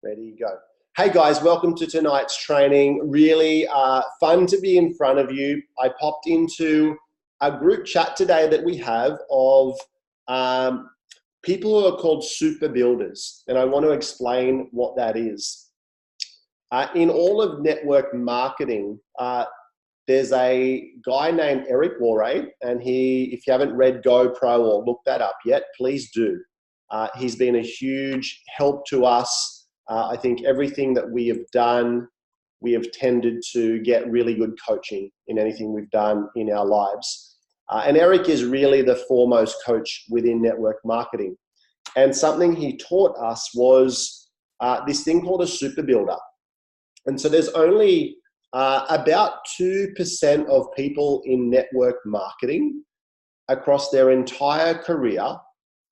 Ready, go. Hey guys, welcome to tonight's training. Really fun to be in front of you. I popped into a group chat today that we have of people who are called super builders, and I want to explain what that is. In all of network marketing, there's a guy named Eric Worre, and if you haven't read GoPro or looked that up yet, please do. He's been a huge help to us. I think everything that we have done, we have tended to get really good coaching in anything we've done in our lives. And Eric is really the foremost coach within network marketing. And something he taught us was this thing called a super builder. And so there's only about 2% of people in network marketing across their entire career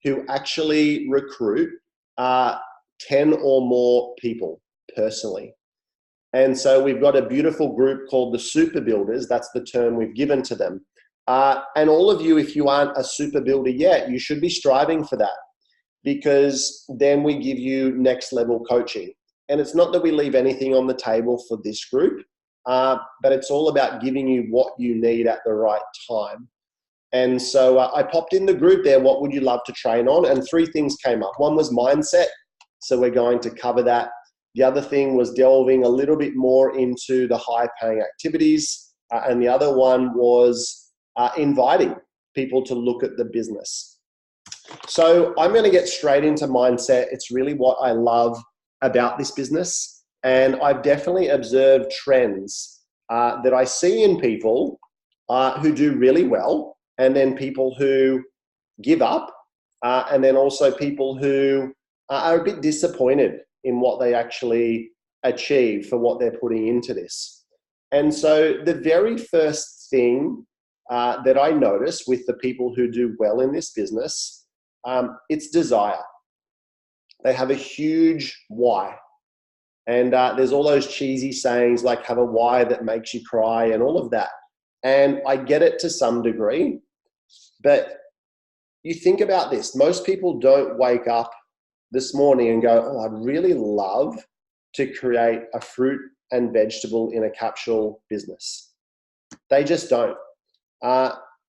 who actually recruit 10 or more people personally. And so we've got a beautiful group called the super builders. That's the term we've given to them. And all of you, if you aren't a super builder yet, you should be striving for that, because then we give you next level coaching. And it's not that we leave anything on the table for this group, but it's all about giving you what you need at the right time. And so I popped in the group there, what would you love to train on? And 3 things came up. One was mindset. So we're going to cover that. The other thing was delving a little bit more into the high paying activities. And the other one was inviting people to look at the business. So I'm going to get straight into mindset. It's really what I love about this business. And I've definitely observed trends that I see in people who do really well, and then people who give up, and then also people who are a bit disappointed in what they actually achieve for what they're putting into this. And so the very first thing that I notice with the people who do well in this business, it's desire. They have a huge why. And there's all those cheesy sayings like have a why that makes you cry and all of that. And I get it to some degree, but you think about this. Most people don't wake up this morning and go, oh, I'd really love to create a fruit and vegetable in a capsule business. They just don't.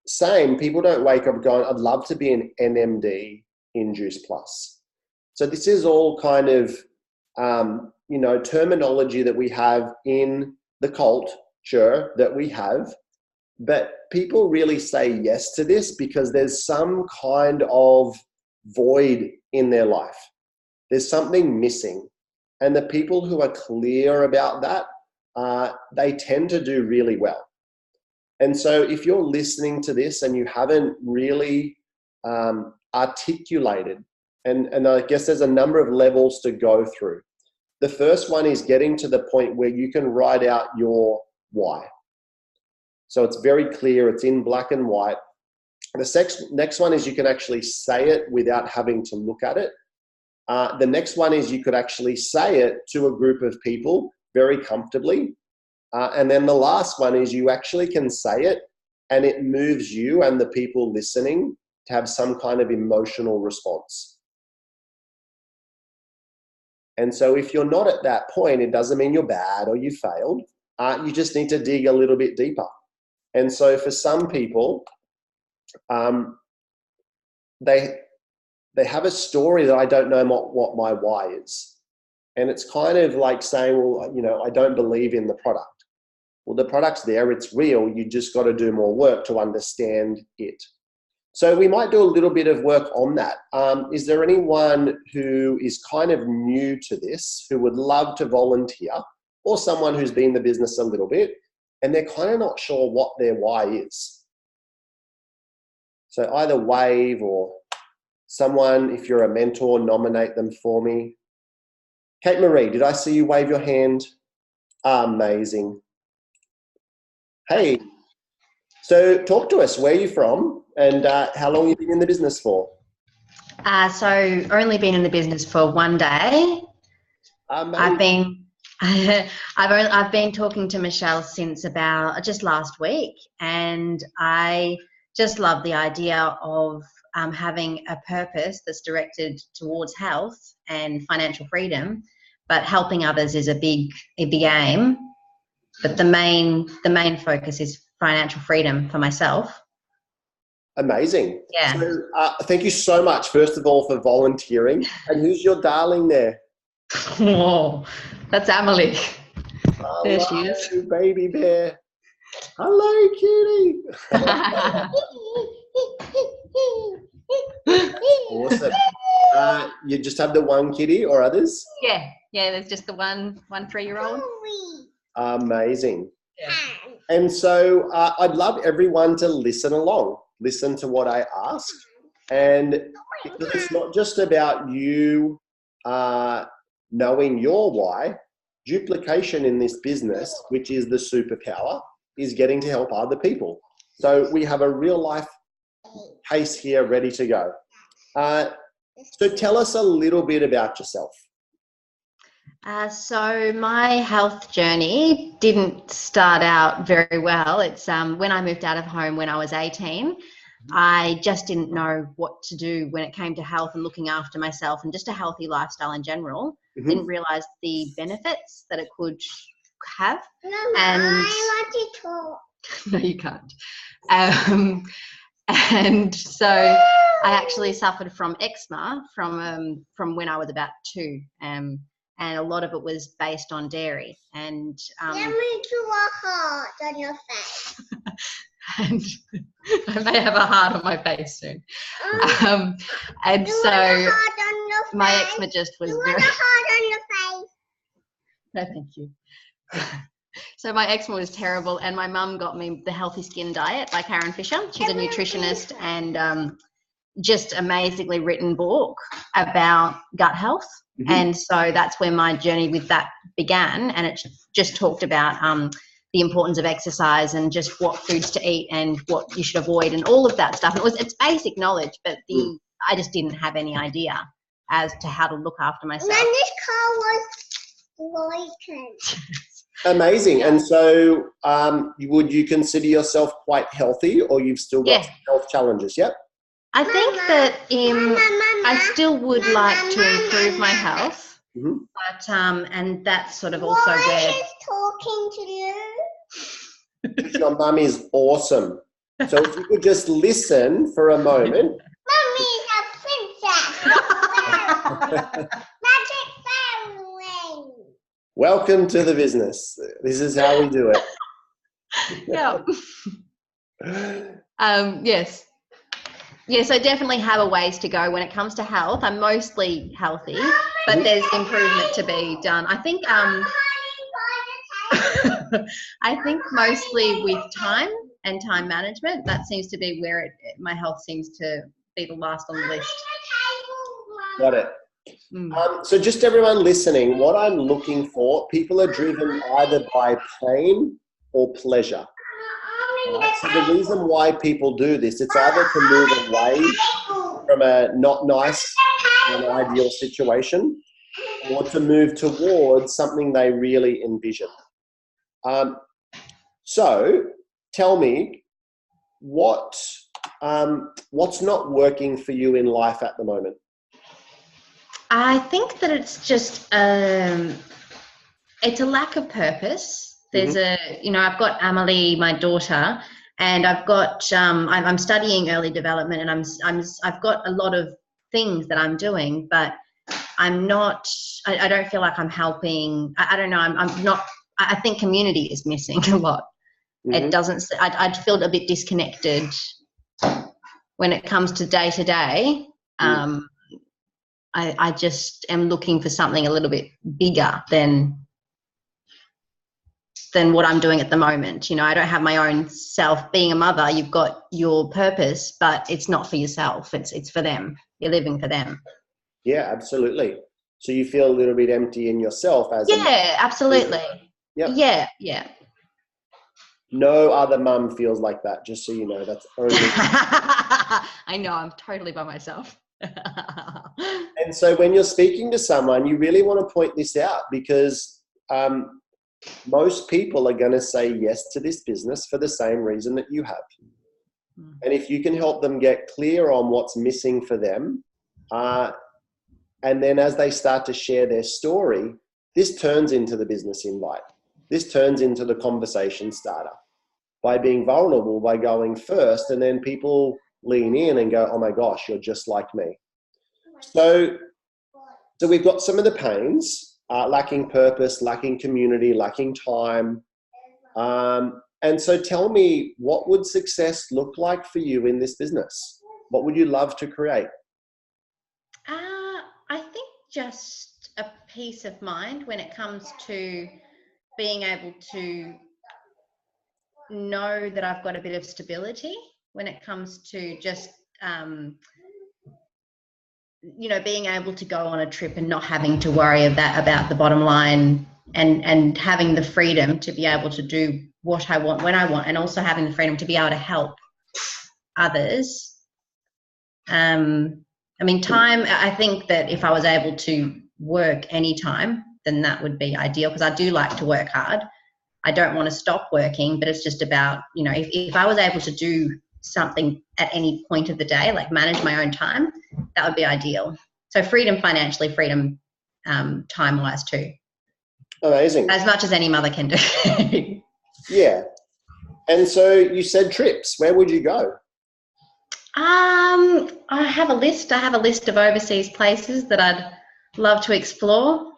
Same, people don't wake up going, I'd love to be an NMD in Juice Plus. So this is all kind of, terminology that we have in the culture that we have, but people really say yes to this because there's some kind of void in their life. There's something missing. And the people who are clear about that, they tend to do really well. And so if you're listening to this and you haven't really articulated, and I guess there's a number of levels to go through. The first one is getting to the point where you can write out your why. So it's very clear, it's in black and white. The next one is you can actually say it without having to look at it. The next one is you could actually say it to a group of people very comfortably. And then the last one is you actually can say it and it moves you and the people listening to have some kind of emotional response. And so if you're not at that point, it doesn't mean you're bad or you failed. You just need to dig a little bit deeper. And so for some people, they have a story that I don't know what my why is. And it's kind of like saying, well, I don't believe in the product. Well, the product's there, it's real. You just got to do more work to understand it. So we might do a little bit of work on that. Is there anyone who is kind of new to this, who would love to volunteer, or someone who's been in the business a little bit, and they're kind of not sure what their why is? So either wave, or someone, if you're a mentor, nominate them for me. Kate Marie, did I see you wave your hand? Amazing. Hey, so talk to us. Where are you from and how long have you been in the business for? So only been in the business for 1 day. Amazing. I've been talking to Michelle since about just last week, and I just love the idea of having a purpose that's directed towards health and financial freedom, but helping others is a big aim. But the main focus is financial freedom for myself. Amazing. Yeah. So thank you so much, first of all, for volunteering. And who's your darling there? Oh, that's Emily. There she Hello, is. baby bear. Hello, kitty. Awesome. You just have the one kitty or others? Yeah, there's just the one 3-year-old. Amazing. Yeah. And so I'd love everyone to listen along, listen to what I ask. And because it's not just about you knowing your why, duplication in this business, which is the superpower, is getting to help other people. So we have a real life case here ready to go. So tell us a little bit about yourself. So my health journey didn't start out very well. It's when I moved out of home when I was 18, I just didn't know what to do when it came to health and looking after myself and just a healthy lifestyle in general. Didn't realize the benefits that it could have. Mama, and I want to talk. No, you can't. And so I actually suffered from eczema from when I was about 2. And a lot of it was based on dairy. And Let me do a heart on your face. and I may have a heart on my face soon. And You so want a heart on your face? my eczema just was You very. want a heart on your face? No, thank you. So my eczema was terrible, and my mum got me the Healthy Skin Diet by Karen Fisher. She's a nutritionist and just amazingly written book about gut health. And so that's where my journey with that began, and it just talked about the importance of exercise and just what foods to eat and what you should avoid and all of that stuff. It's basic knowledge, but I just didn't have any idea as to how to look after myself. When this car was broken. Amazing. And so would you consider yourself quite healthy, or you've still got some health challenges? Yep. I think that I still would like to improve my health, but and that's sort of also where she's talking to you. Your mum is awesome. So if you could just listen for a moment. Mummy's a princess. Magic fairy. Welcome to the business. This is how we do it. Yeah. Yes. Yes, I definitely have a ways to go when it comes to health. I'm mostly healthy, but there's improvement to be done. I think I think mostly with time and time management, that seems to be where my health seems to be the last on the list. Got it. So just everyone listening, what I'm looking for, people are driven either by pain or pleasure. Right? So the reason why people do this, it's either to move away from a not nice and ideal situation, or to move towards something they really envision. So tell me, what's not working for you in life at the moment? I think that it's just it's a lack of purpose. There's I've got Emily, my daughter, and I've got I'm studying early development, and I've got a lot of things that I'm doing, but I'm not. I don't feel like I'm helping. I don't know. I'm not. I think community is missing a lot. It doesn't. I'd feel a bit disconnected when it comes to day to day. I just am looking for something a little bit bigger than what I'm doing at the moment. You know, I don't have my own self. Being a mother, you've got your purpose, but it's not for yourself. It's for them. You're living for them. Yeah, absolutely. So you feel a little bit empty in yourself as absolutely. Yep. Yeah. No other mum feels like that, just so you know. That's only I know, I'm totally by myself. And so when you're speaking to someone, you really want to point this out, because most people are going to say yes to this business for the same reason that you have. And if you can help them get clear on what's missing for them, and then as they start to share their story, this turns into the business invite. This turns into the conversation starter by being vulnerable, by going first, and then people lean in and go, oh my gosh, you're just like me. So we've got some of the pains, lacking purpose, lacking community, lacking time. And so tell me, what would success look like for you in this business? What would you love to create? I think just a peace of mind when it comes to being able to know that I've got a bit of stability when it comes to just, being able to go on a trip and not having to worry about the bottom line, and having the freedom to be able to do what I want when I want, and also having the freedom to be able to help others. Time, I think that if I was able to work anytime, then that would be ideal, because I do like to work hard. I don't want to stop working, but it's just about, if I was able to do something at any point of the day, like manage my own time, that would be ideal. So freedom financially, freedom time-wise too. Amazing. As much as any mother can do. Yeah. And so you said trips. Where would you go? I have a list. I have a list of overseas places that I'd love to explore.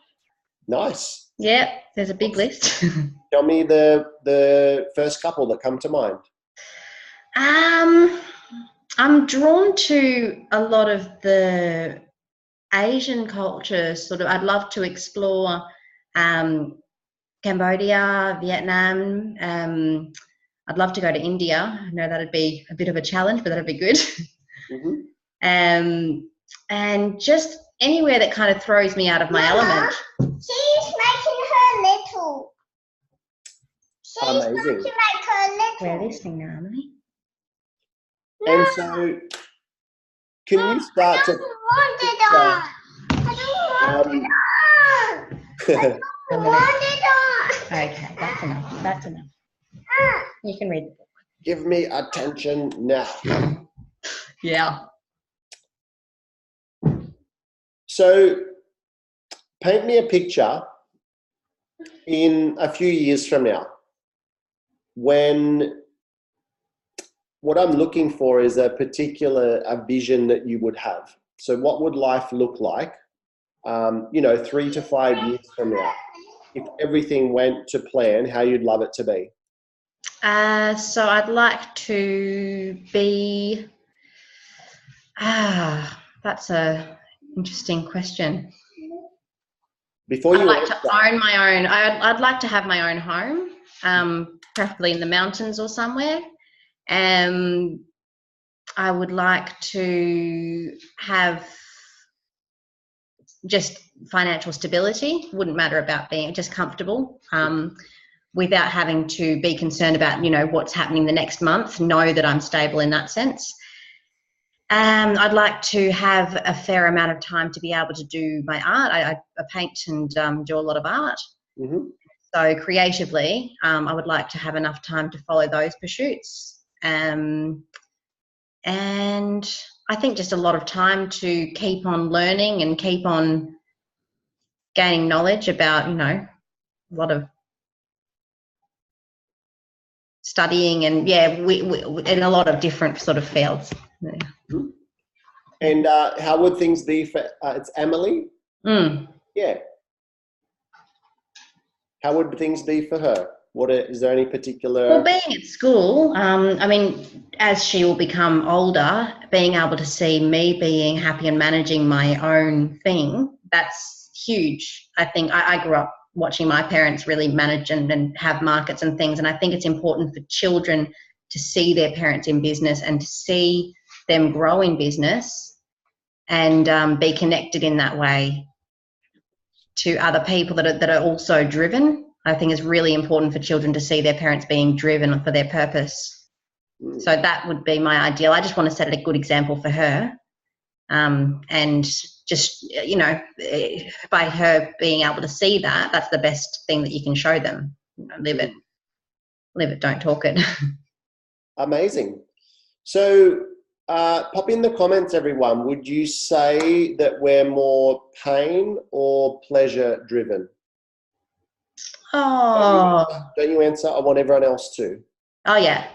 Nice. Yeah, there's a big list. Tell me the first couple that come to mind. I'm drawn to a lot of the Asian culture. I'd love to explore Cambodia, Vietnam. I'd love to go to India. I know that'd be a bit of a challenge, but that'd be good. Mm-hmm. And just anywhere that kind of throws me out of my element. She's making her little. She's Amazing. going to make her little. We're listening now, Emily. And so, can you start to? I don't want it on. I don't want it on. Okay, that's enough. That's enough. You can read the book. Give me attention now. Yeah. So, paint me a picture in a few years from now, when what I'm looking for is a vision that you would have. So what would life look like, 3 to 5 years from now? If everything went to plan, how you'd love it to be? So I'd like to be, that's a interesting question. Before you I'd like to own my own, I'd like to have my own home, preferably in the mountains or somewhere. I would like to have just financial stability. Wouldn't matter about being just comfortable, without having to be concerned about, what's happening the next month. Know that I'm stable in that sense. I'd like to have a fair amount of time to be able to do my art. I paint and do a lot of art. Mm-hmm. So creatively, I would like to have enough time to follow those pursuits. And I think just a lot of time to keep on learning and keep on gaining knowledge about, a lot of studying and we in a lot of different sort of fields. Yeah. And how would things be for, it's Emily? Yeah. How would things be for her? Is there any particular? Well, being at school, as she will become older, being able to see me being happy and managing my own thing, that's huge. I think I grew up watching my parents really manage and have markets and things, and I think it's important for children to see their parents in business and to see them grow in business and be connected in that way to other people that are also driven. I think it's really important for children to see their parents being driven for their purpose. So that would be my ideal. I just want to set a good example for her. And just, by her being able to see that, that's the best thing that you can show them. Live it, don't talk it. Amazing. So pop in the comments, everyone. Would you say that we're more pain or pleasure driven? Oh. Don't you answer? I want everyone else to. Oh, yeah.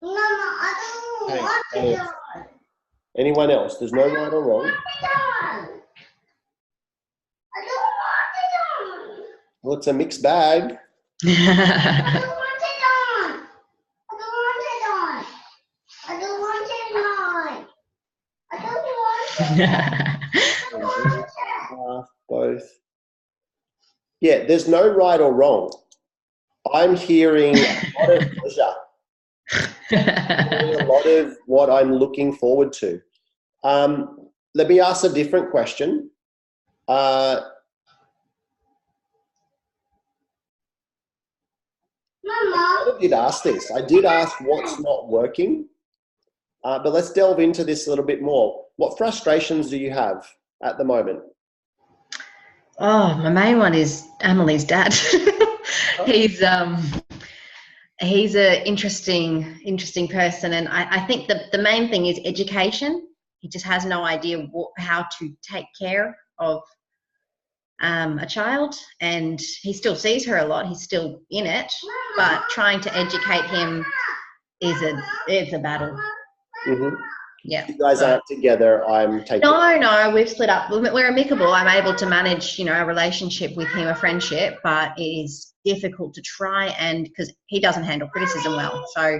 Mama, I don't Hey, want hey. it on. Anyone else? There's no right or wrong. I don't want it on. Well, it's a mixed bag. I don't want it on. I don't want it on. I don't want it on. I don't want it. I don't want it. Both. Yeah, there's no right or wrong. I'm hearing a lot of pleasure. A lot of what I'm looking forward to. Let me ask a different question. Mama. I did ask this. I did ask what's not working, but let's delve into this a little bit more. What frustrations do you have at the moment? Oh, my main one is Emily's dad. He's an interesting person, and I think the main thing is education. He just has no idea how to take care of a child, and he still sees her a lot. He's still in it, but trying to educate him it's a battle. Mm-hmm. Yeah. You guys aren't together. I'm taking. No, we've split up. We're amicable. I'm able to manage, a relationship with him, a friendship, but it is difficult to try and because he doesn't handle criticism well. So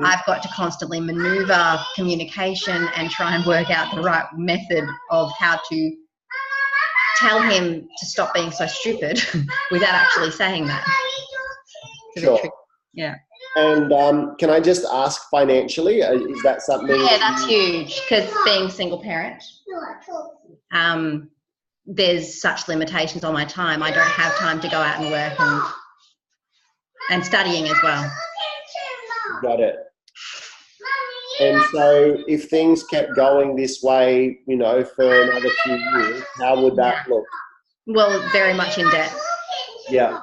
I've got to constantly maneuver communication and try and work out the right method of how to tell him to stop being so stupid without actually saying that. Sure. Yeah. And can I just ask financially, is that something? Yeah, that's huge because being single parent, there's such limitations on my time. I don't have time to go out and work and studying as well. Got it. And so if things kept going this way, for another few years, how would that look? Well, very much in debt. Yeah.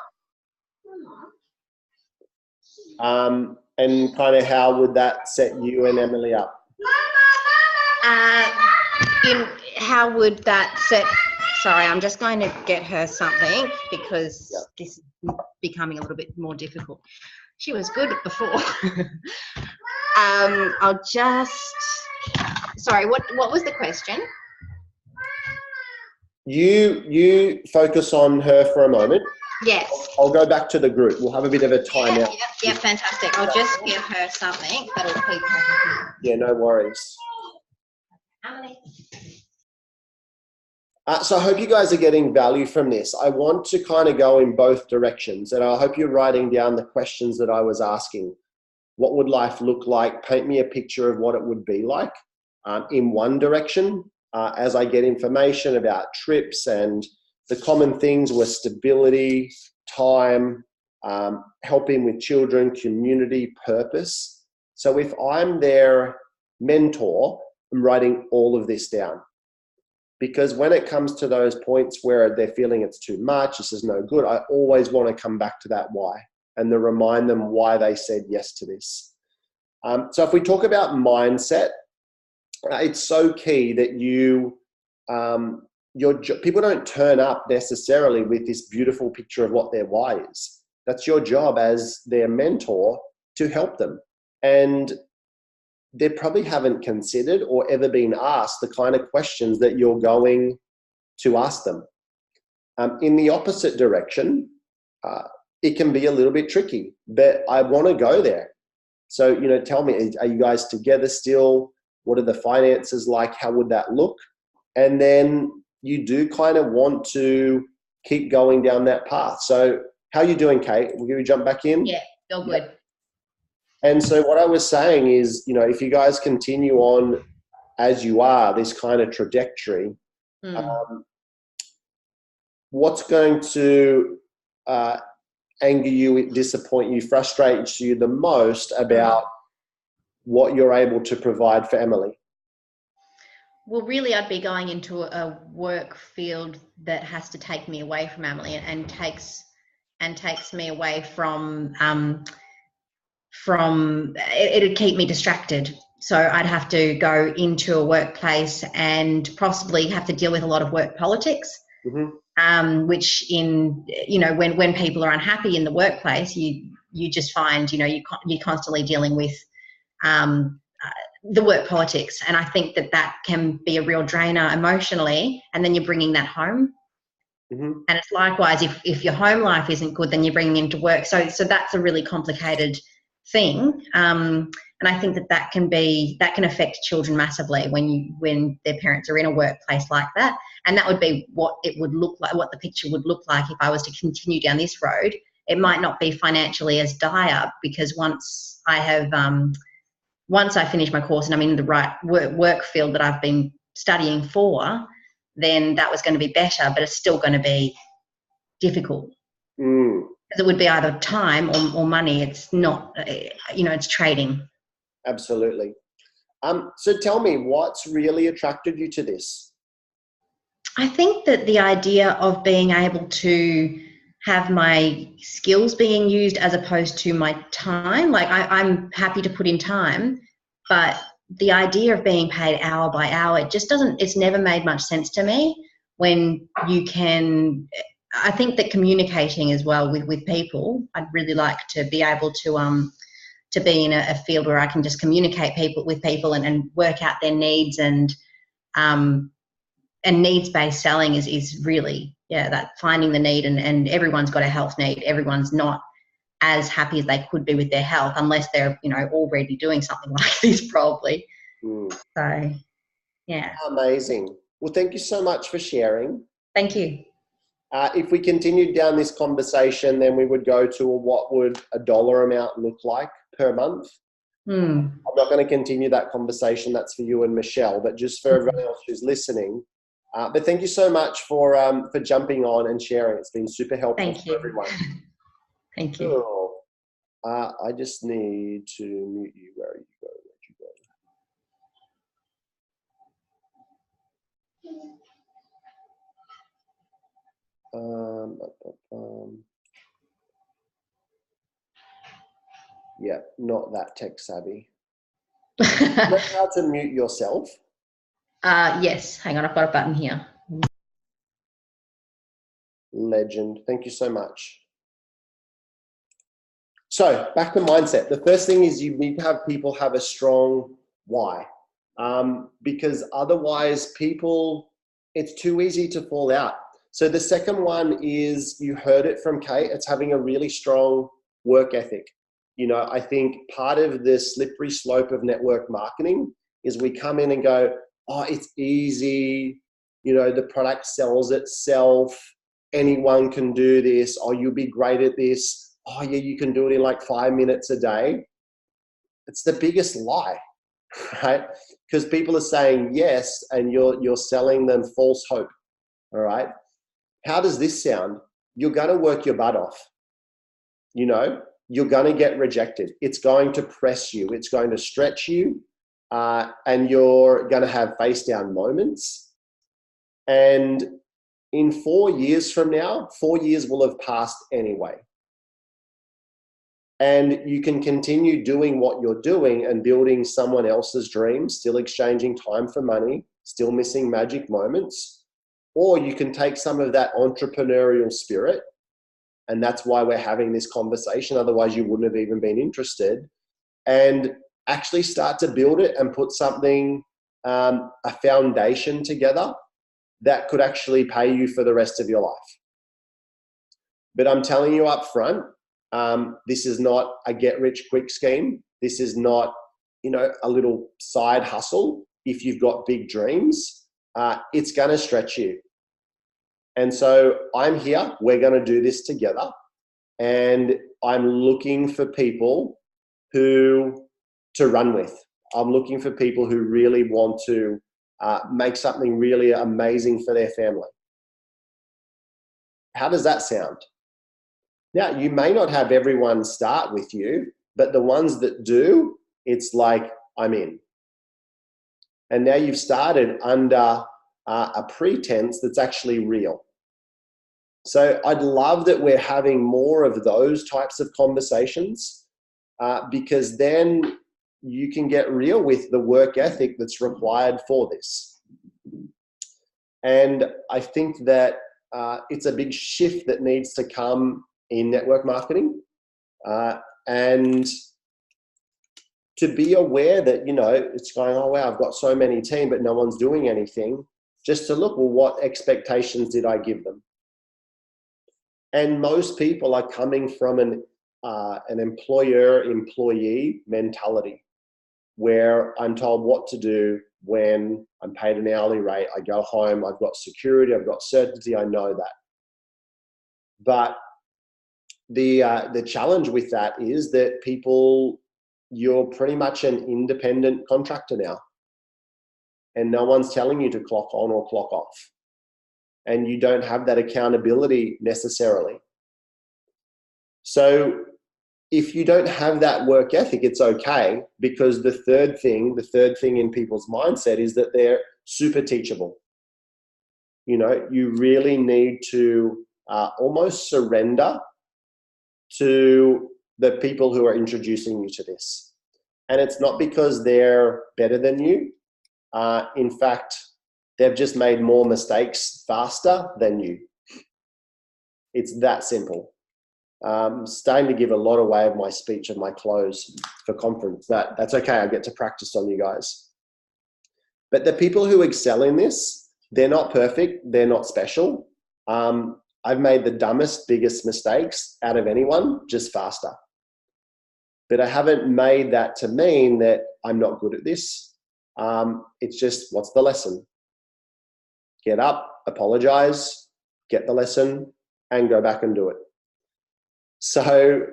And kind of how would that set you and Emily up? How would that set? Sorry, I'm just going to get her something because this is becoming a little bit more difficult. She was good before. I'll just. Sorry, what was the question? You focus on her for a moment. Yes. I'll go back to the group. We'll have a bit of a timeout. Yeah, fantastic. I'll just give her something that'll keep her. Yeah, no worries. So I hope you guys are getting value from this. I want to kind of go in both directions, and I hope you're writing down the questions that I was asking. What would life look like? Paint me a picture of what it would be like in one direction as I get information about trips, and the common things were stability, time, helping with children, community, purpose. So if I'm their mentor, I'm writing all of this down. Because when it comes to those points where they're feeling it's too much, this is no good, I always want to come back to that why and to remind them why they said yes to this. So if we talk about mindset, it's so key that people don't turn up necessarily with this beautiful picture of what their why is. That's your job as their mentor to help them. And they probably haven't considered or ever been asked the kind of questions that you're going to ask them. In the opposite direction, it can be a little bit tricky, but I want to go there. So, tell me, are you guys together still? What are the finances like? How would that look? And then you do kind of want to keep going down that path. So how are you doing, Kate? Will you jump back in? Yeah, feel good. And so what I was saying is, if you guys continue on as you are, this kind of trajectory, what's going to anger you, disappoint you, frustrate you the most about what you're able to provide for Emily? Well, really, I'd be going into a work field that has to take me away from Emily and takes me away from it'd keep me distracted. So I'd have to go into a workplace and possibly have to deal with a lot of work politics. which when people are unhappy in the workplace, you just find, you're constantly dealing with the work politics. And I think that can be a real drainer emotionally, and then you're bringing that home. And it's likewise, if your home life isn't good, then you're bringing into work. So that's a really complicated thing. And I think that can affect children massively when their parents are in a workplace like that. And that would be what it would look like, what the picture would look like if I was to continue down this road. It might not be financially as dire, because once I finish my course and I'm in the right work field that I've been studying for, then that was going to be better, but it's still going to be difficult. Because it would be either time or money. It's not, it's trading. Absolutely. So tell me, what's really attracted you to this? I think that the idea of being able to have my skills being used as opposed to my time, like I'm happy to put in time, but the idea of being paid hour by hour, it's never made much sense to me when you can. I think that communicating as well with people, I'd really like to be able to be in a field where I can just communicate with people and work out their needs, and needs-based selling is really, that finding the need, and everyone's got a health need. Everyone's not as happy as they could be with their health unless they're, already doing something like this probably. So, yeah. Amazing. Well, thank you so much for sharing. Thank you. If we continued down this conversation, then we would go to what would a dollar amount look like per month. I'm not going to continue that conversation. That's for you and Michelle, but just for everyone else who's listening. But thank you so much for jumping on and sharing. It's been super helpful for everyone. Thank you. Cool. I just need to mute you. Where you go? Yeah, not that tech savvy. Do you know how to mute yourself? Yes. Hang on, I've got a button here. Legend. Thank you so much. So back to mindset. The first thing is you need to have people have a strong why, because otherwise it's too easy to fall out. So the second one is, you heard it from Kate, it's having a really strong work ethic. I think part of the slippery slope of network marketing is we come in and go, oh, it's easy. The product sells itself. Anyone can do this. Oh, you'll be great at this. Oh yeah, you can do it in like 5 minutes a day. It's the biggest lie, right? Because people are saying yes, and you're selling them false hope. All right. How does this sound? You're going to work your butt off. You're going to get rejected. It's going to press you. It's going to stretch you. And you're going to have face down moments. And in 4 years from now, 4 years will have passed anyway. And you can continue doing what you're doing and building someone else's dreams, still exchanging time for money, still missing magic moments. Or you can take some of that entrepreneurial spirit, and that's why we're having this conversation. Otherwise, you wouldn't have even been interested, and actually start to build it and put something, a foundation together that could actually pay you for the rest of your life. But I'm telling you up front, this is not a get-rich-quick scheme. This is not, a little side hustle. If you've got big dreams, it's going to stretch you. And so I'm here. We're going to do this together. And I'm looking for people to run with. I'm looking for people who really want to make something really amazing for their family. How does that sound? Now, you may not have everyone start with you, but the ones that do, it's like, I'm in. And now you've started under a pretense that's actually real. So I'd love that we're having more of those types of conversations, because then you can get real with the work ethic that's required for this. And I think that it's a big shift that needs to come in network marketing. And to be aware that, you know, it's going, oh, wow, I've got so many team, but no one's doing anything. Just to look, well, what expectations did I give them? And most people are coming from an employer-employee mentality, where I'm told what to do when I'm paid an hourly rate. I go home, I've got security, I've got certainty, I know that. But the challenge with that is that people, you're pretty much an independent contractor now, and no one's telling you to clock on or clock off, and you don't have that accountability necessarily. So if you don't have that work ethic, it's okay, because the third thing in people's mindset is that they're super teachable. You know, you really need to almost surrender to the people who are introducing you to this. And it's not because they're better than you. In fact, they've just made more mistakes faster than you. It's that simple. Starting to give a lot away of my speech and my close for conference. That's okay, I get to practice on you guys. But the people who excel in this, they're not perfect, they're not special. I've made the dumbest, biggest mistakes out of anyone, just faster. But I haven't made that to mean that I'm not good at this. It's just, what's the lesson? Get up, apologize, get the lesson, and go back and do it. So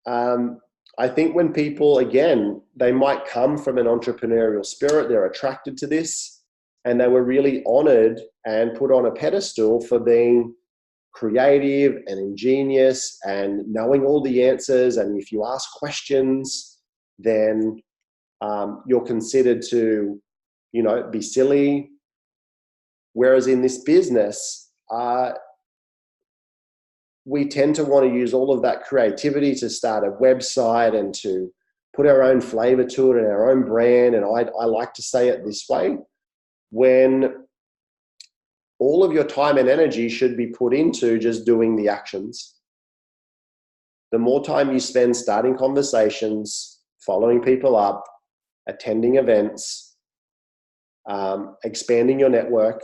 I think when people, again, they might come from an entrepreneurial spirit, they're attracted to this, and they were really honored and put on a pedestal for being creative and ingenious and knowing all the answers. And if you ask questions, then you're considered to, you know, be silly. Whereas in this business, we tend to want to use all of that creativity to start a website and to put our own flavor to it and our own brand. And I like to say it this way, when all of your time and energy should be put into just doing the actions. The more time you spend starting conversations, following people up, attending events, expanding your network,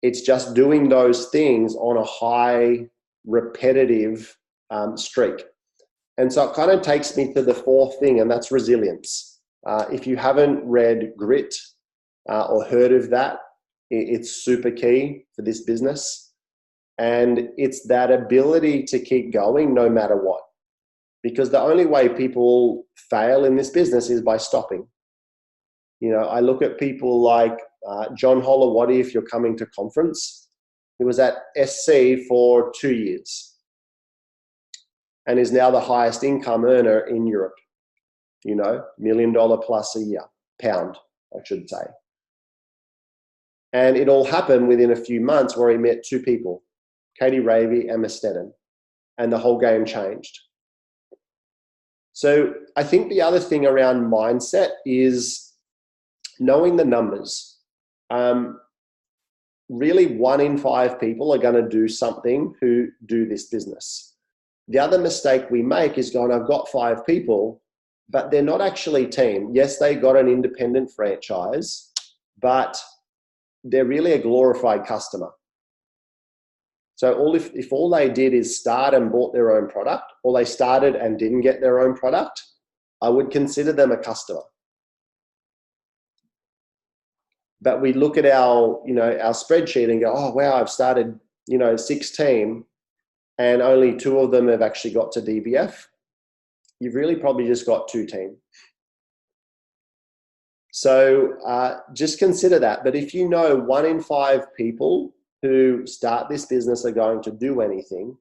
it's just doing those things on a high repetitive streak. And so it kind of takes me to the fourth thing, and that's resilience. If you haven't read Grit or heard of that, it's super key for this business. And it's that ability to keep going no matter what. Because the only way people fail in this business is by stopping. You know, I look at people like John Holowati, if you're coming to conference. He was at SC for 2 years and is now the highest income earner in Europe. You know, $1 million plus a year, pound, I should say. And it all happened within a few months, where he met two people, Katie Ravey, Emma Stedden, and the whole game changed. So I think the other thing around mindset is knowing the numbers. Really 1 in 5 people are going to do something who do this business. The other mistake we make is going, I've got 5 people, but they're not actually team. Yes, they got an independent franchise, but they're really a glorified customer. So if all they did is start and bought their own product, or they started and didn't get their own product, I would consider them a customer. But we look at our spreadsheet and go, oh, wow, I've started, 6 team and only 2 of them have actually got to DBF. You've really probably just got 2 team. So just consider that. But if you know 1 in 5 people who start this business are going to do anything,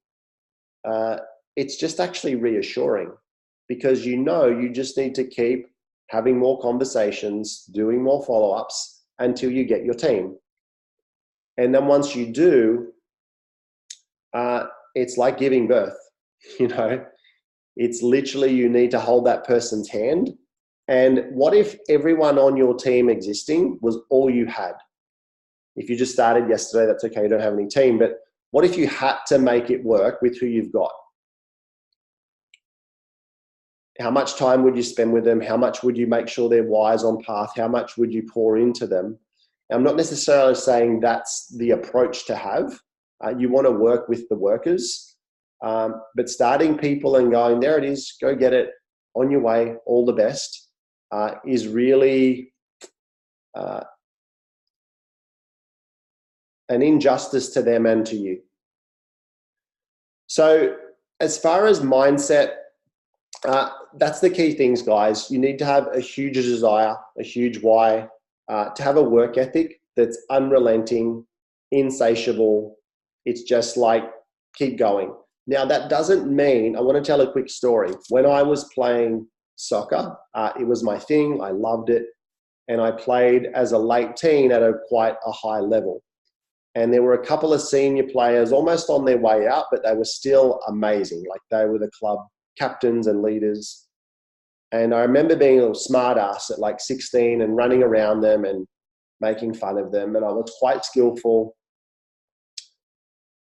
it's just actually reassuring, because you just need to keep having more conversations, doing more follow-ups until you get your team. And then once you do, it's like giving birth, It's literally, you need to hold that person's hand. And what if everyone on your team existing was all you had? If you just started yesterday, that's okay, you don't have any team. But what if you had to make it work with who you've got? How much time would you spend with them? How much would you make sure they're wise on path? How much would you pour into them? I'm not necessarily saying that's the approach to have. You want to work with the workers, but starting people and going, there it is, go get it, on your way, all the best, is really an injustice to them and to you. So as far as mindset, that's the key things, guys. You need to have a huge desire, a huge why, to have a work ethic that's unrelenting, insatiable. It's just like, keep going. Now, that doesn't mean, I want to tell a quick story. When I was playing soccer, it was my thing. I loved it. And I played as a late teen at quite a high level. And there were a couple of senior players almost on their way out, but they were still amazing. Like, they were the club captains and leaders. And I remember being a little smart ass at like 16 and running around them and making fun of them. And I was quite skillful.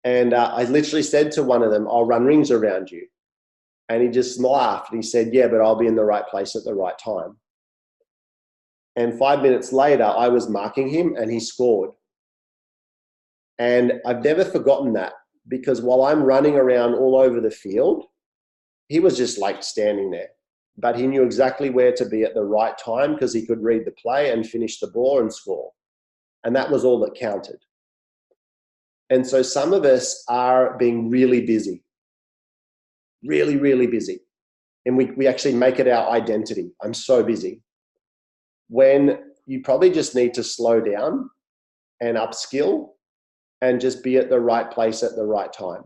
And I literally said to one of them, I'll run rings around you. And he just laughed. He said, yeah, but I'll be in the right place at the right time. And 5 minutes later, I was marking him and he scored. And I've never forgotten that, because while I'm running around all over the field, he was just like standing there. But he knew exactly where to be at the right time, because he could read the play and finish the ball and score. And that was all that counted. And so some of us are being really busy, really, really busy. And we actually make it our identity. I'm so busy. When you probably just need to slow down and upskill and just be at the right place at the right time.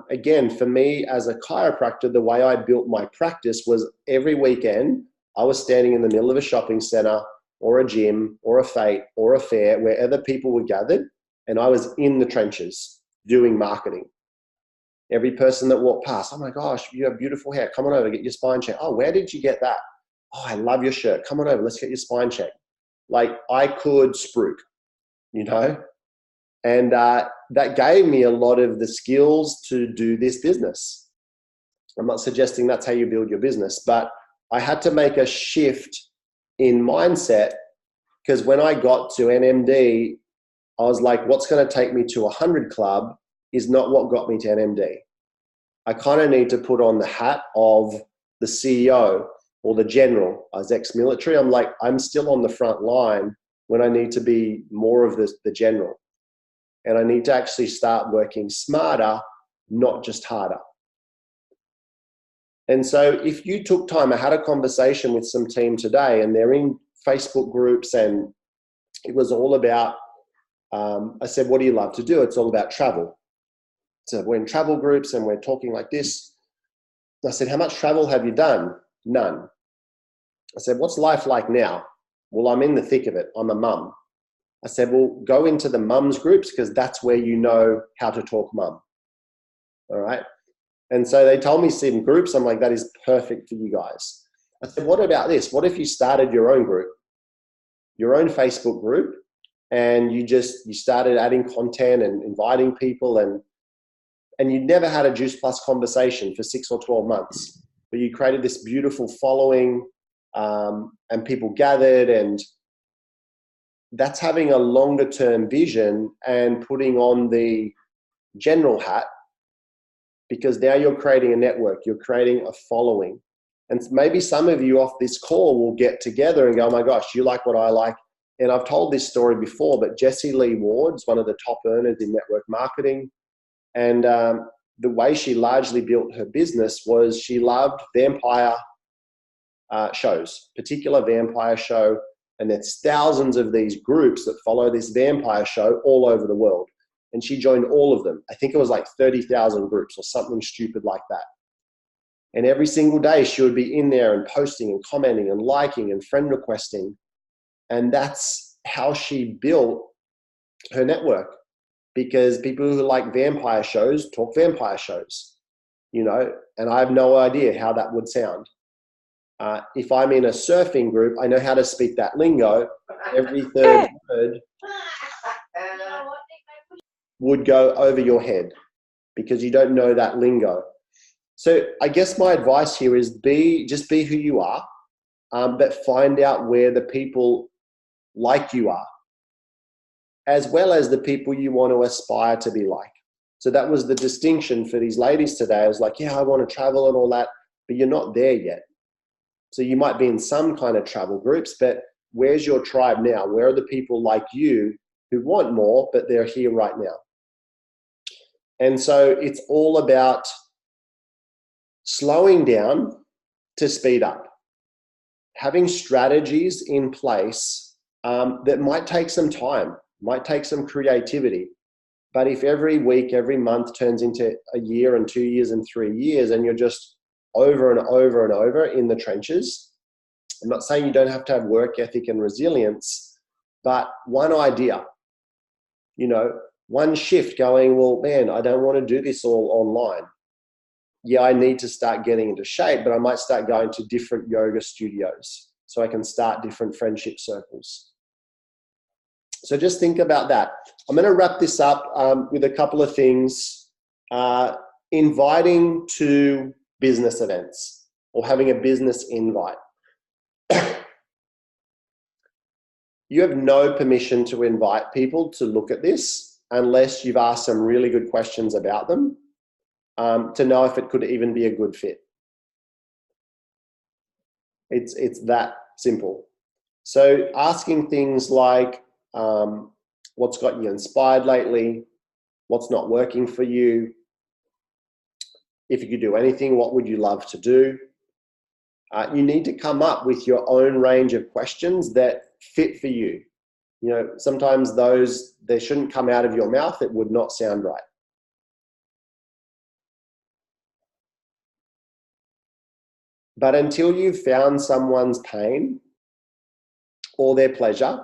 Again, for me as a chiropractor, the way I built my practice was every weekend I was standing in the middle of a shopping center or a gym or a fete or a fair, wherever people were gathered, and I was in the trenches doing marketing. Every person that walked past, oh my gosh, you have beautiful hair. Come on over, get your spine checked. Oh, where did you get that? Oh, I love your shirt. Come on over, let's get your spine checked. Like, I could spruik, you know? And that gave me a lot of the skills to do this business. I'm not suggesting that's how you build your business, but I had to make a shift in mindset, because when I got to NMD, I was like, what's going to take me to 100 Club is not what got me to NMD. I kind of need to put on the hat of the CEO or the general. I was ex-military. I'm like, I'm still on the front line when I need to be more of the general. And I need to actually start working smarter, not just harder. And so if you took time, I had a conversation with some team today, and they're in Facebook groups, and it was all about, I said, what do you love to do? It's all about travel. So we're in travel groups and we're talking like this. I said, how much travel have you done? None. I said, what's life like now? Well, I'm in the thick of it. I'm a mum. I said, well, go into the mums groups, because that's where you know how to talk mum. All right. And so they told me some groups. I'm like, that is perfect for you guys. I said, what about this? What if you started your own group, your own Facebook group, and you started adding content and inviting people, and you never had a Juice Plus conversation for 6 or 12 months, but you created this beautiful following, and people gathered, and that's having a longer term vision and putting on the general hat, because now you're creating a network, you're creating a following. And maybe some of you off this call will get together and go, oh my gosh, you like what I like. And I've told this story before, but Jessie Lee Ward's one of the top earners in network marketing. And the way she largely built her business was she loved vampire shows, particular vampire show. And there's thousands of these groups that follow this vampire show all over the world. And she joined all of them. I think it was like 30,000 groups or something stupid like that. And every single day she would be in there and posting and commenting and liking and friend requesting. And that's how she built her network, because people who like vampire shows talk vampire shows, you know, and I have no idea how that would sound. If I'm in a surfing group, I know how to speak that lingo. Every third word would go over your head because you don't know that lingo. So I guess my advice here is just be who you are, but find out where the people like you are, as well as the people you want to aspire to be like. So that was the distinction for these ladies today. I was like, yeah, I want to travel and all that, but you're not there yet. So you might be in some kind of travel groups, but where's your tribe now? Where are the people like you who want more, but they're here right now? And so it's all about slowing down to speed up, having strategies in place that might take some time, might take some creativity. But if every week, every month turns into a year and 2 years and 3 years, and you're just over and over and over in the trenches, I'm not saying you don't have to have work ethic and resilience, but one idea, one shift going, well, man, I don't want to do this all online. Yeah, I need to start getting into shape, but I might start going to different yoga studios so I can start different friendship circles. So just think about that. I'm going to wrap this up with a couple of things. Inviting to business events or having a business invite. You have no permission to invite people to look at this unless you've asked some really good questions about them to know if it could even be a good fit. It's that simple. So asking things like, what's got you inspired lately? What's not working for you? If you could do anything, what would you love to do? You need to come up with your own range of questions that fit for you. Sometimes they shouldn't come out of your mouth. It would not sound right. But until you've found someone's pain or their pleasure,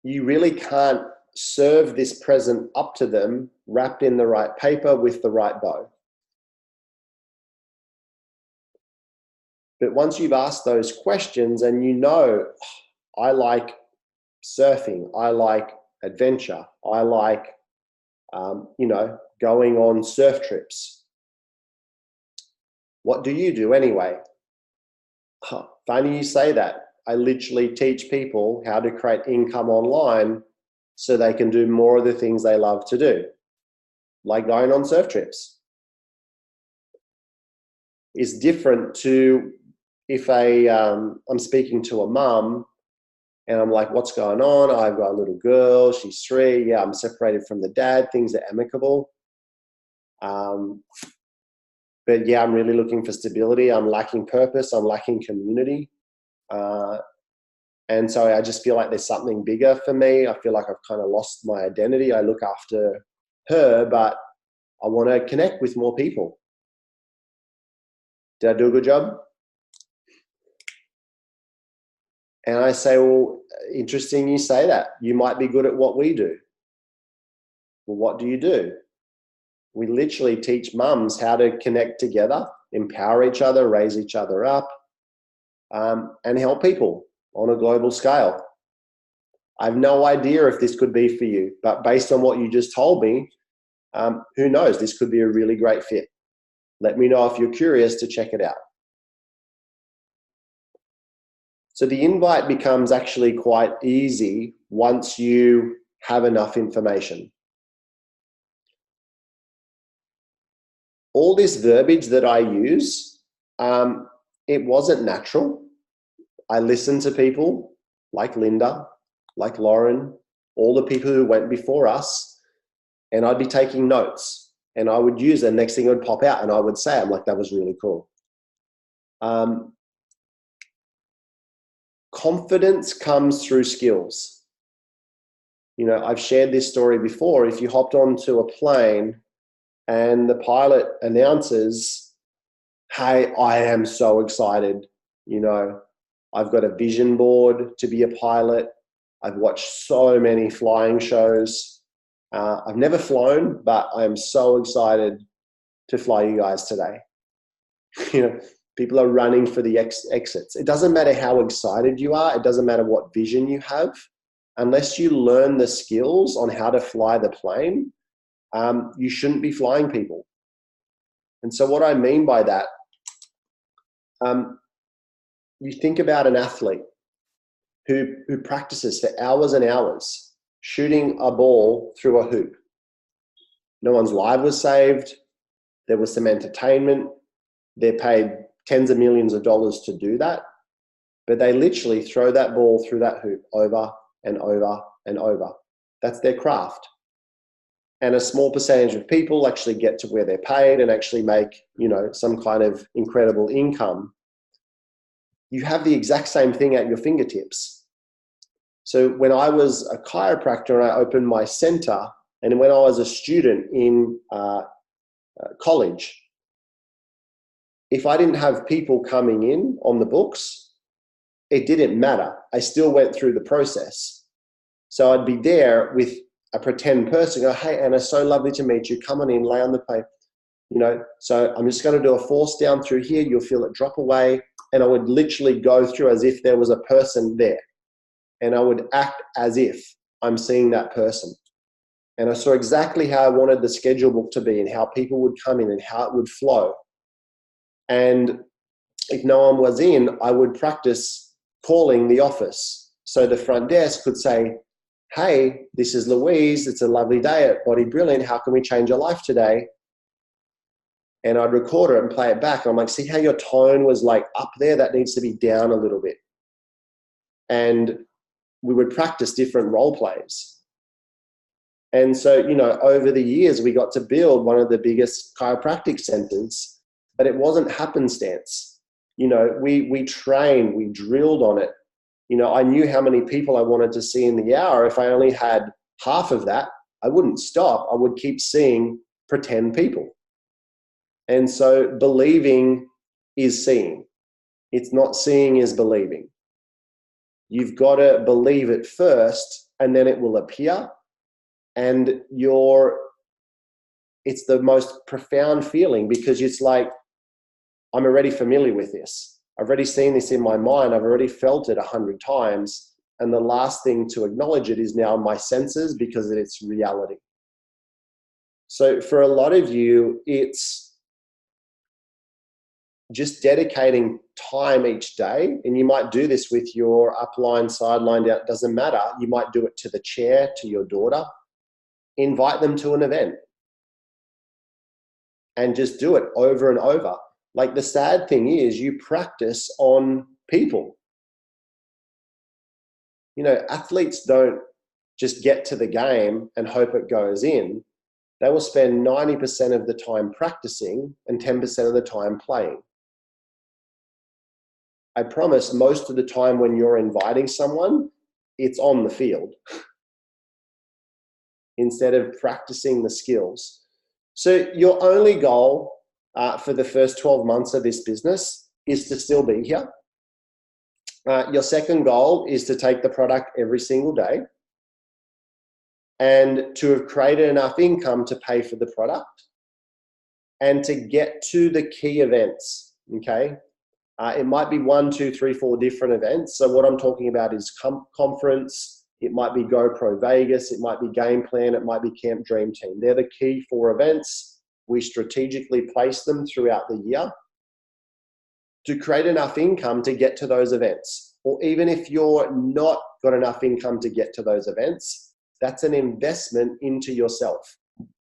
you really can't serve this present up to them wrapped in the right paper with the right bow. But once you've asked those questions and I like surfing, I like adventure, I like, going on surf trips. What do you do anyway? Funny you say that. I literally teach people how to create income online so they can do more of the things they love to do, like going on surf trips. It's different to if I'm speaking to a mum and I'm like, what's going on? I've got a little girl, she's 3. Yeah, I'm separated from the dad. Things are amicable. But yeah, I'm really looking for stability. I'm lacking purpose. I'm lacking community. And so I just feel like there's something bigger for me. I feel like I've kind of lost my identity. I look after her, but I want to connect with more people. Did I do a good job? And I say, well, interesting you say that. You might be good at what we do. Well, what do you do? We literally teach mums how to connect together, empower each other, raise each other up, and help people on a global scale. I have no idea if this could be for you, but based on what you just told me, who knows? This could be a really great fit. Let me know if you're curious to check it out. So the invite becomes actually quite easy once you have enough information. All this verbiage that I use, it wasn't natural. I listened to people like Linda, like Lauren, all the people who went before us, and I'd be taking notes and I would use it. Next thing it would pop out and I would say, I'm like, that was really cool. Confidence comes through skills. I've shared this story before. If you hopped onto a plane and the pilot announces, hey, I am so excited. I've got a vision board to be a pilot. I've watched so many flying shows. I've never flown, but I'm so excited to fly you guys today. People are running for the exits. It doesn't matter how excited you are. It doesn't matter what vision you have. Unless you learn the skills on how to fly the plane, you shouldn't be flying people. And so what I mean by that, you think about an athlete who practices for hours and hours shooting a ball through a hoop. No one's life was saved. There was some entertainment. They're paid tens of millions of dollars to do that. But they literally throw that ball through that hoop over and over and over. That's their craft. And a small percentage of people actually get to where they're paid and actually make, some kind of incredible income. You have the exact same thing at your fingertips. So when I was a chiropractor and I opened my center, and when I was a student in college, if I didn't have people coming in on the books, it didn't matter. I still went through the process. So I'd be there with a pretend person, go, hey, Anna, so lovely to meet you. Come on in, lay on the plate. So I'm just going to do a force down through here. You'll feel it drop away. And I would literally go through as if there was a person there. And I would act as if I'm seeing that person. And I saw exactly how I wanted the schedule book to be and how people would come in and how it would flow. And if no one was in, I would practice calling the office. So the front desk could say, hey, this is Louise. It's a lovely day at Body Brilliant. How can we change your life today? And I'd record it and play it back. I'm like, see how your tone was like up there? That needs to be down a little bit. And we would practice different role plays. And so, over the years, we got to build one of the biggest chiropractic centers, but it wasn't happenstance. We trained, we drilled on it. I knew how many people I wanted to see in the hour. If I only had half of that, I wouldn't stop. I would keep seeing pretend people. And so believing is seeing. It's not seeing is believing. You've got to believe it first, and then it will appear. And it's the most profound feeling, because it's like, I'm already familiar with this. I've already seen this in my mind. I've already felt it 100 times. And the last thing to acknowledge it is now my senses, because it's reality. So for a lot of you, it's just dedicating time each day. And you might do this with your upline, sideline, down, it doesn't matter. You might do it to the chair, to your daughter. Invite them to an event and just do it over and over. Like, the sad thing is, you practice on people. Athletes don't just get to the game and hope it goes in. They will spend 90% of the time practicing and 10% of the time playing. I promise most of the time when you're inviting someone, it's on the field instead of practicing the skills. So your only goal for the first 12 months of this business is to still be here. Your second goal is to take the product every single day and to have created enough income to pay for the product and to get to the key events, okay? It might be 1, 2, 3, 4 different events. So what I'm talking about is conference. It might be GoPro Vegas. It might be Game Plan. It might be Camp Dream Team. They're the key 4 events. We strategically place them throughout the year to create enough income to get to those events. Or even if you're not got enough income to get to those events, that's an investment into yourself.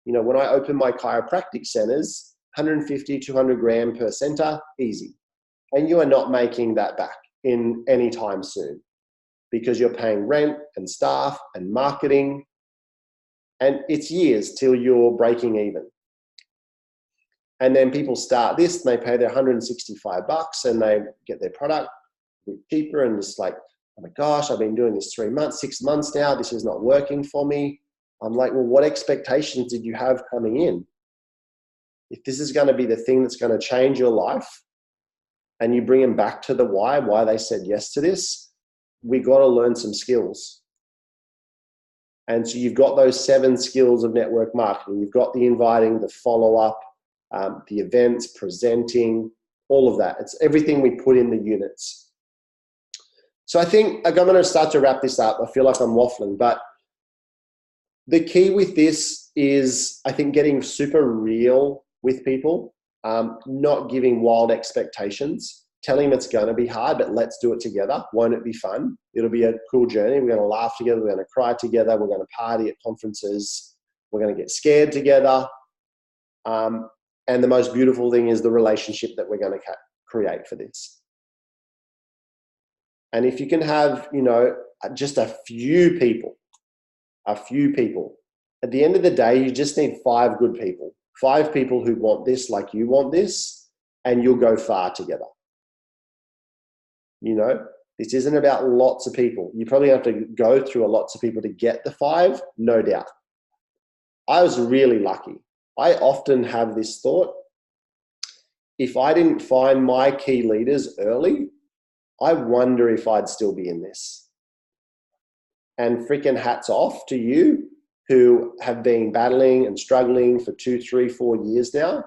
When I open my chiropractic centers, 150, 200 grand per center, easy. And you are not making that back in any time soon, because you're paying rent and staff and marketing, and it's years till you're breaking even. And then people start this, and they pay their $165 and they get their product a bit cheaper, and it's like, oh my gosh, I've been doing this 3 months, 6 months now. This is not working for me. I'm like, well, what expectations did you have coming in? If this is going to be the thing that's going to change your life, and you bring them back to the why they said yes to this, we got to learn some skills. And so you've got those 7 skills of network marketing. You've got the inviting, the follow-up, the events, presenting, all of that. It's everything we put in the units. So I think I'm going to start to wrap this up. I feel like I'm waffling, but the key with this is, I think, getting super real with people, not giving wild expectations, telling them it's going to be hard, but let's do it together. Won't it be fun? It'll be a cool journey. We're going to laugh together. We're going to cry together. We're going to party at conferences. We're going to get scared together. And the most beautiful thing is the relationship that we're going to create for this. And if you can have, you know, just a few people, at the end of the day, you just need 5 good people, 5 people who want this like you want this, and you'll go far together. You know, this isn't about lots of people. You probably have to go through lots of people to get the 5, no doubt. I was really lucky. I often have this thought, if I didn't find my key leaders early, I wonder if I'd still be in this. And freaking hats off to you who have been battling and struggling for 2, 3, 4 years now,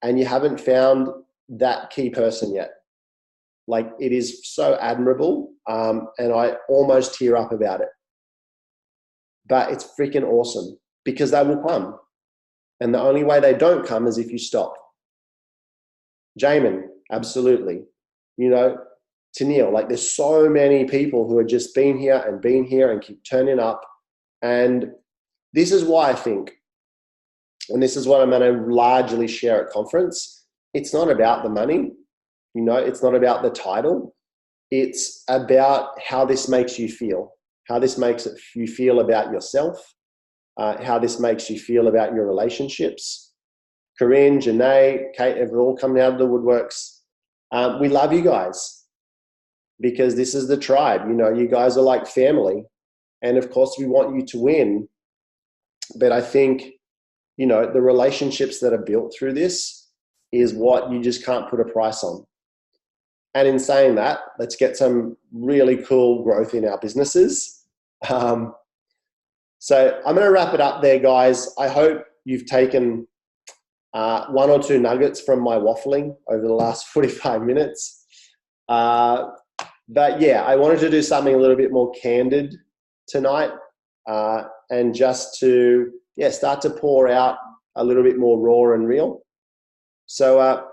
and you haven't found that key person yet. Like, it is so admirable, and I almost tear up about it. But it's freaking awesome, because they will come. And the only way they don't come is if you stop. Jamin, absolutely. You know, Tennille, like, there's so many people who have just been here and keep turning up. And this is why I think, and this is what I'm going to largely share at conference, it's not about the money. You know, it's not about the title. It's about how this makes you feel, how this makes you feel about yourself, how this makes you feel about your relationships. Corinne, Janae, Kate, have all come out of the woodworks. We love you guys, because this is the tribe. You know, you guys are like family. And of course, we want you to win. But I think, you know, the relationships that are built through this is what you just can't put a price on. And in saying that, let's get some really cool growth in our businesses. So I'm going to wrap it up there, guys. I hope you've taken 1 or 2 nuggets from my waffling over the last 45 minutes. But yeah, I wanted to do something a little bit more candid tonight, and just to, yeah, start to pour out a little bit more raw and real. So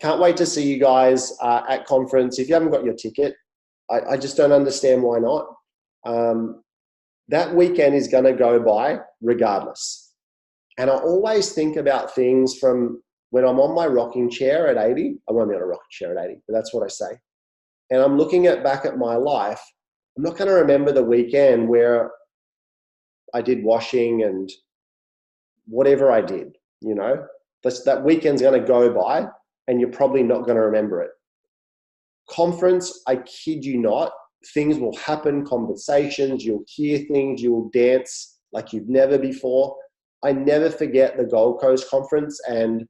can't wait to see you guys at conference. If you haven't got your ticket, I just don't understand why not. That weekend is going to go by regardless. And I always think about things from when I'm on my rocking chair at 80. I won't be on a rocking chair at 80, but that's what I say. And I'm looking back at my life. I'm not going to remember the weekend where I did washing and whatever I did, you know. That weekend's going to go by, and you're probably not going to remember it. Conference, I kid you not, things will happen, conversations, you'll hear things, you'll dance like you've never before. I never forget the Gold Coast conference, and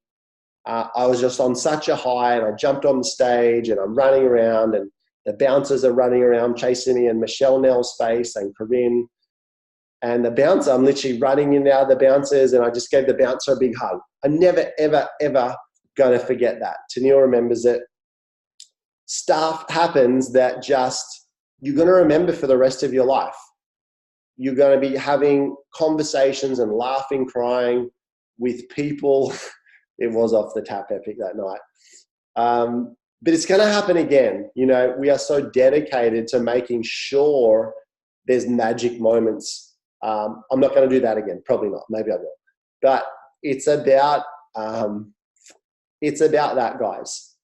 I was just on such a high, and I jumped on the stage and I'm running around, and the bouncers are running around chasing me, and Michelle Nell's face and Corinne. And the bouncer, I'm literally running in and out of the bouncers, and I just gave the bouncer a big hug. I'm never, ever, ever going to forget that. Tennille remembers it. Stuff happens that just, you're going to remember for the rest of your life. You're going to be having conversations and laughing, crying with people. It was off the tap epic that night. But it's going to happen again. You know, we are so dedicated to making sure there's magic moments. I'm not going to do that again. Probably not. Maybe I will. But it's about that, guys.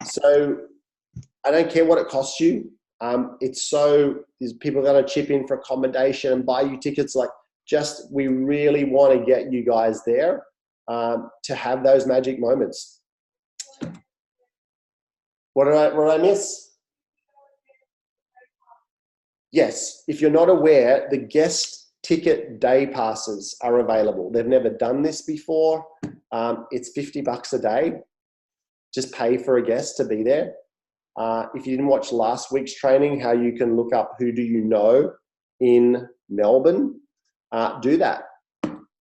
So I don't care what it costs you. There's people going to chip in for accommodation and buy you tickets. Like, just, we really want to get you guys there to have those magic moments. What did I miss? Yes, if you're not aware, the guest ticket day passes are available. They've never done this before. It's $50 a day. Just pay for a guest to be there. If you didn't watch last week's training, how you can look up who do you know in Melbourne, do that.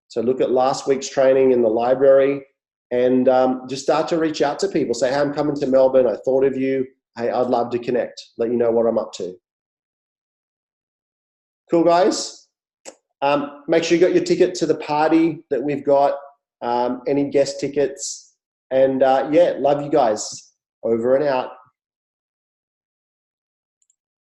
So look at last week's training in the library. and just start to reach out to people. Say, hey, I'm coming to Melbourne. I thought of you. Hey, I'd love to connect. Let you know what I'm up to. Cool, guys. Make sure you got your ticket to the party that we've got, any guest tickets. And yeah, love you guys. Over and out.